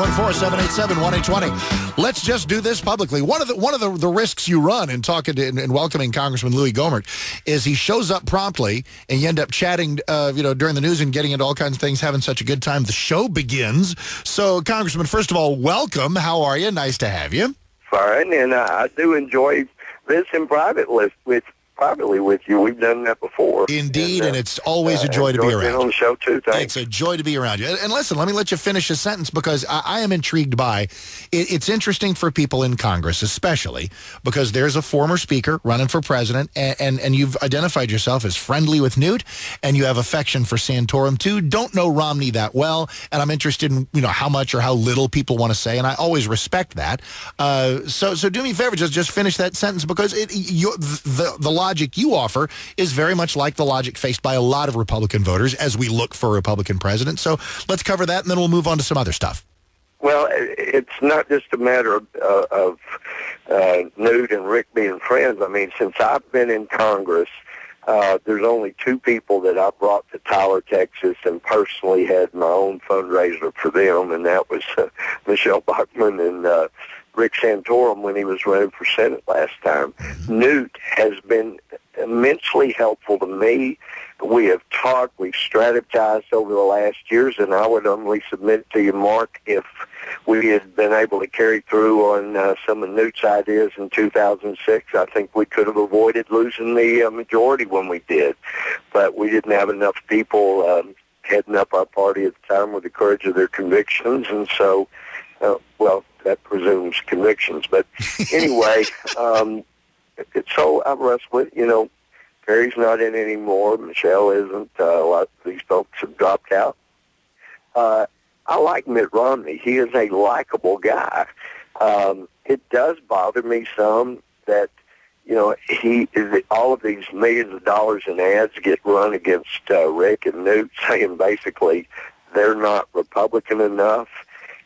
314-787-1820. Let's just do this publicly. One of the risks you run in talking to and welcoming Congressman Louie Gohmert is he shows up promptly and you end up chatting during the news and getting into all kinds of things, having such a good time. The show begins. So, Congressman, first of all, welcome. How are you? Nice to have you. Fine, and I do enjoy visiting privately with you. We've done that before. Indeed, and it's always a joy to be around. Being on the show too. Thanks. It's a joy to be around you. And listen, let me let you finish a sentence because I am intrigued by it's interesting for people in Congress, especially because there's a former speaker running for president, and you've identified yourself as friendly with Newt, and you have affection for Santorum too. Don't know Romney that well, and I'm interested in how much or how little people want to say, and I always respect that. So do me a favor, just finish that sentence because the logic you offer is very much like the logic faced by a lot of Republican voters as we look for a Republican president. So let's cover that, and then we'll move on to some other stuff. Well, it's not just a matter of Newt and Rick being friends. I mean, since I've been in Congress, there's only two people that I brought to Tyler, Texas, and personally had my own fundraiser for them, and that was Michelle Bachmann and Rick Santorum when he was running for Senate last time. Newt has been immensely helpful to me. We have talked, we've strategized over the last years, and I would only submit to you, Mark, if we had been able to carry through on some of Newt's ideas in 2006, I think we could have avoided losing the majority when we did. But we didn't have enough people heading up our party at the time with the courage of their convictions, and so, that presumes convictions. But anyway, so I wrestle with, Perry's not in anymore. Michelle isn't. A lot of these folks have dropped out. I like Mitt Romney. He is a likable guy. It does bother me some that, all of these millions of dollars in ads get run against Rick and Newt, saying basically they're not Republican enough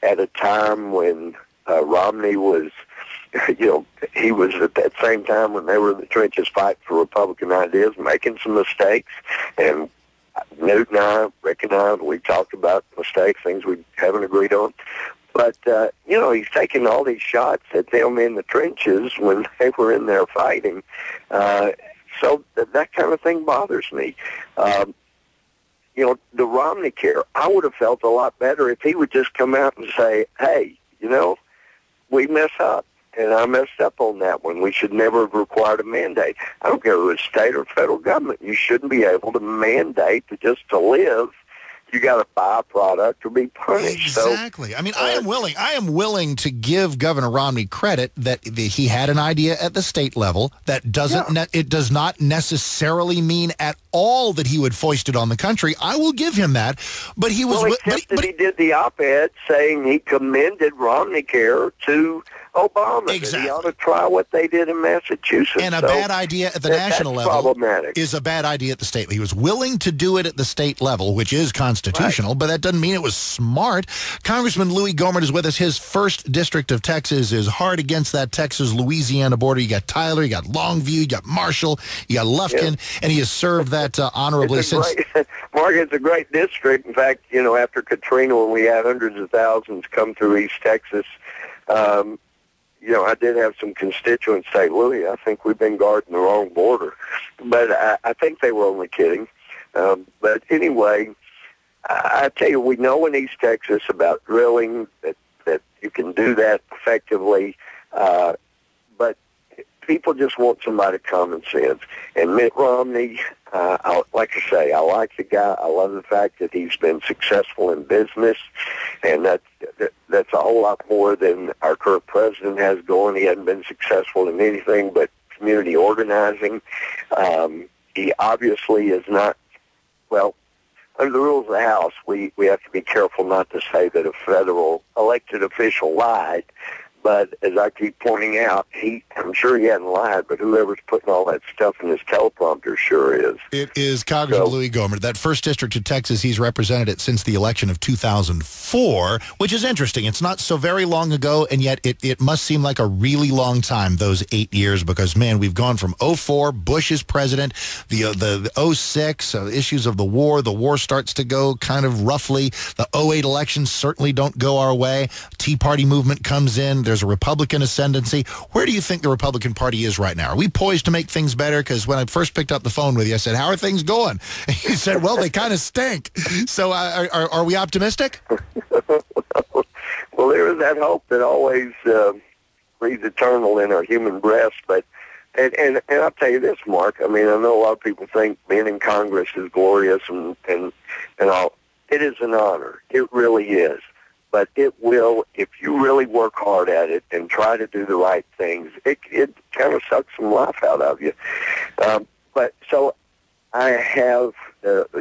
at a time when Romney was, he was at that same time when they were in the trenches fighting for Republican ideas, making some mistakes. And Newt and I, Rick and I, we talked about mistakes, things we haven't agreed on. But, he's taking all these shots at them in the trenches when they were in there fighting. So that kind of thing bothers me. The Romney care, I would have felt a lot better if he would just come out and say, hey, we mess up, and I messed up on that one. We should never have required a mandate. I don't care if it's state or federal government. You shouldn't be able to mandate just to live. You got to buy a product or be punished. Exactly. So, I mean, I am willing to give Governor Romney credit that he had an idea at the state level that it does not necessarily mean at all that he would foist it on the country. I will give him that, but he was. But he did the op-ed saying he commended Romney Care to Obama. Exactly. He ought to try what they did in Massachusetts. And a bad idea at the national level is a bad idea at the state level. He was willing to do it at the state level, which is constitutional, but that doesn't mean it was smart. Congressman Louie Gohmert is with us. His first district of Texas is hard against that Texas-Louisiana border. You got Tyler, you got Longview, you got Marshall, you got Lufkin, and he has served that honorably since. Mark, it's a great district. In fact, after Katrina, when we had hundreds of thousands come through East Texas, I did have some constituents say, Louie, I think we've been guarding the wrong border. But I think they were only kidding. But anyway, I tell you, we know in East Texas about drilling, that you can do that effectively. But people just want somebody common sense. And Mitt Romney, like I say, I like the guy. I love the fact that he's been successful in business, and that's a whole lot more than our current president has going. He hasn't been successful in anything but community organizing. He obviously is not, under the rules of the House, we have to be careful not to say that a federal elected official lied, But as I keep pointing out, I'm sure he hadn't lied, but whoever's putting all that stuff in his teleprompter sure is. It is Congressman Louie Gohmert. That 1st District of Texas, he's represented it since the election of 2004, which is interesting. It's not so very long ago, and yet it must seem like a really long time, those 8 years, because, man, we've gone from 04, Bush is president, the 06, issues of the war starts to go kind of roughly. The 08 elections certainly don't go our way. Tea Party movement comes in. There's a Republican ascendancy. Where do you think the Republican Party is right now? Are we poised to make things better? Because when I first picked up the phone with you, I said, how are things going? And you said, well, they kind of stink. So are we optimistic? Well, there is that hope that always breathes eternal in our human breast. But and I'll tell you this, Mark. I mean, I know a lot of people think being in Congress is glorious and all. It is an honor. It really is. But it will, if you really work hard at it and try to do the right things, it kind of sucks some life out of you. But so I have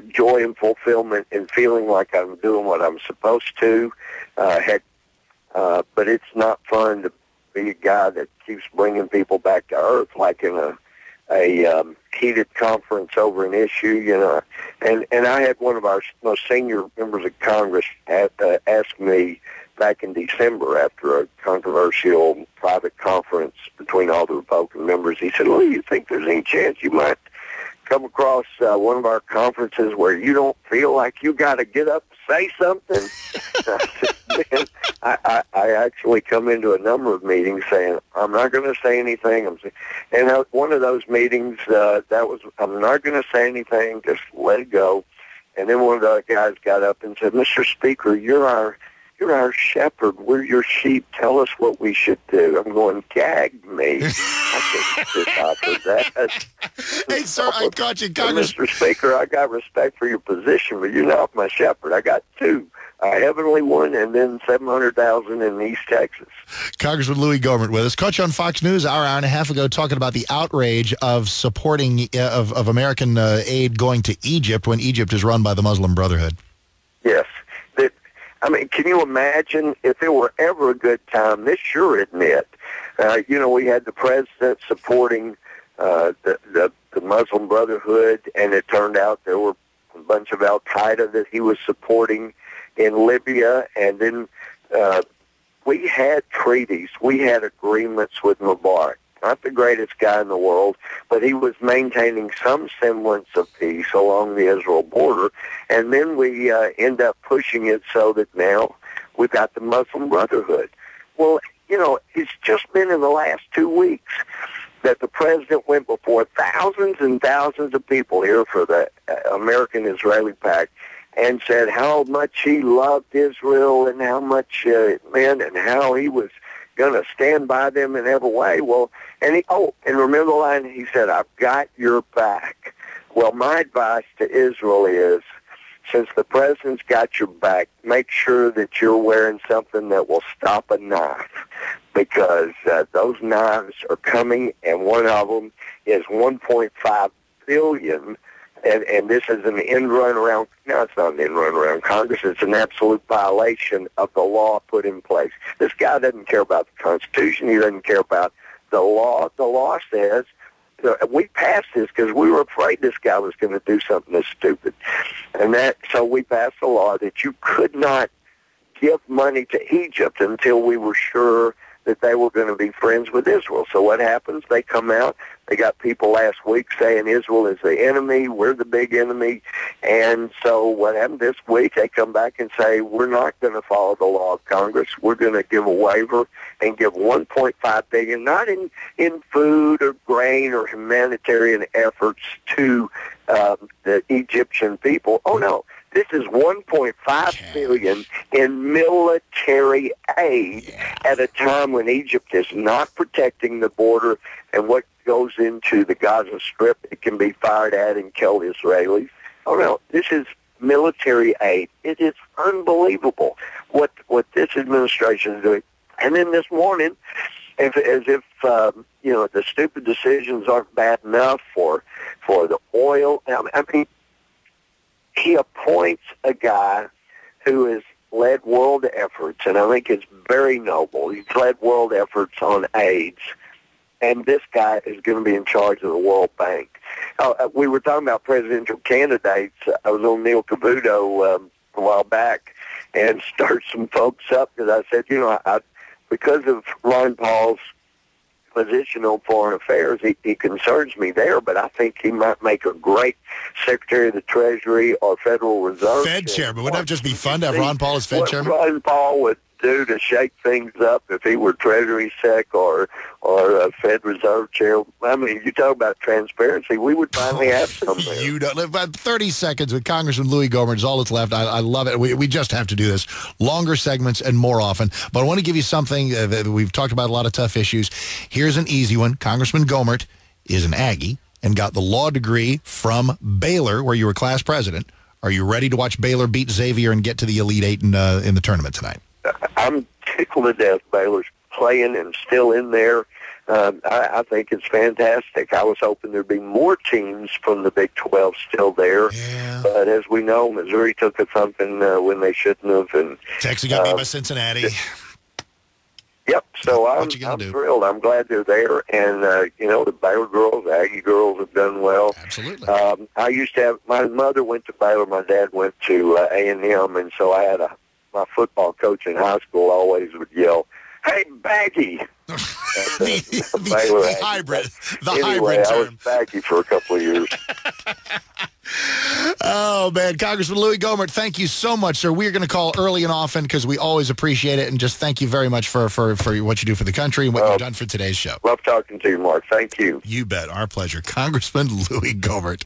joy and fulfillment in feeling like I'm doing what I'm supposed to. But it's not fun to be a guy that keeps bringing people back to earth, like in a heated conference over an issue, you know. And I had one of our most senior members of Congress ask me back in December after a controversial private conference between all the Republican members. He said, well, do you think there's any chance you might come across one of our conferences where you don't feel like you got to get up and say something? I said, man, I actually come into a number of meetings saying, I'm not going to say anything. And one of those meetings, I'm not going to say anything, just let it go. And then one of the other guys got up and said, Mr. Speaker, you're our shepherd. We're your sheep. Tell us what we should do. I'm going, gag me. I can't sit out for that. Hey, sir, I got you, Congress. Mr. Speaker, I got respect for your position, but you're not my shepherd. I got two. A heavenly one, and then 700,000 in East Texas. Congressman Louie Gohmert with us. Caught you on Fox News hour and a half ago talking about the outrage of supporting of American aid going to Egypt when Egypt is run by the Muslim Brotherhood. Yes. I mean, can you imagine if there were ever a good time? This sure isn't it. You know, we had the president supporting the Muslim Brotherhood, and it turned out there were a bunch of Al-Qaeda that he was supporting in Libya, and then we had treaties. We had agreements with Mubarak. Not the greatest guy in the world, but he was maintaining some semblance of peace along the Israel border. And then we end up pushing it so that now we've got the Muslim Brotherhood. Well, you know, it's just been in the last 2 weeks that the president went before thousands and thousands of people here for the American-Israeli Pact and said how much he loved Israel and how much it meant and how he was going to stand by them in every way. Well, and remember the line he said, I've got your back. Well, my advice to Israel is, since the president's got your back, make sure that you're wearing something that will stop a knife, because those knives are coming, and one of them is $1.5 billion. And this is an end run around. No, it's not an end run around Congress. It's an absolute violation of the law put in place. This guy doesn't care about the Constitution. He doesn't care about the law. The law says we passed this because we were afraid this guy was going to do something this stupid, so we passed a law that you could not give money to Egypt until we were sure that they were going to be friends with Israel. So what happens? They come out. They got people last week saying Israel is the enemy. We're the big enemy. And so what happened this week? They come back and say, we're not going to follow the law of Congress. We're going to give a waiver and give $1.5 billion, not in food or grain or humanitarian efforts to the Egyptian people. Oh, no. This is $1.5 billion in military aid at a time when Egypt is not protecting the border, and what goes into the Gaza Strip, it can be fired at and kill Israelis. Oh, no, this is military aid. It is unbelievable what this administration is doing. And then this morning, as if the stupid decisions aren't bad enough for the oil. I mean, he appoints a guy who is led world efforts, and I think it's very noble. He's led world efforts on AIDS, and this guy is going to be in charge of the World Bank. We were talking about presidential candidates. I was on Neil Cavuto a while back and stirred some folks up because I said, because of Ron Paul's position on foreign affairs, he concerns me there, but I think he might make a great Secretary of the Treasury or Federal Reserve Fed chairman. Wouldn't that just be fun to have Ron Paul as Fed chairman? Ron Paul would do to shake things up if he were Treasury Sec or a Fed Reserve chair. I mean, you talk about transparency, we would finally have some there. You don't. About 30 seconds with Congressman Louie Gohmert is all that's left. I love it. We just have to do this. Longer segments and more often. But I want to give you something that we've talked about, a lot of tough issues. Here's an easy one. Congressman Gohmert is an Aggie and got the law degree from Baylor, where you were class president. Are you ready to watch Baylor beat Xavier and get to the Elite Eight in the tournament tonight? I'm tickled to death Baylor's playing and still in there. I think it's fantastic. I was hoping there'd be more teams from the Big 12 still there. Yeah. But as we know, Missouri took a thumping when they shouldn't have. And Texas got beat by Cincinnati. Yep. So I'm thrilled. I'm glad they're there. And, the Baylor girls, the Aggie girls have done well. Absolutely. I used to have, my mother went to Baylor. My dad went to A&M. And so I had my football coach in high school always would yell, "Hey, Baggy!" the hybrid. Anyway, hybrid term. I was Baggy for a couple of years. Oh, man. Congressman Louie Gohmert, thank you so much, sir. We're going to call early and often because we always appreciate it. And just thank you very much for what you do for the country and what you've done for today's show. Love talking to you, Mark. Thank you. You bet. Our pleasure. Congressman Louie Gohmert.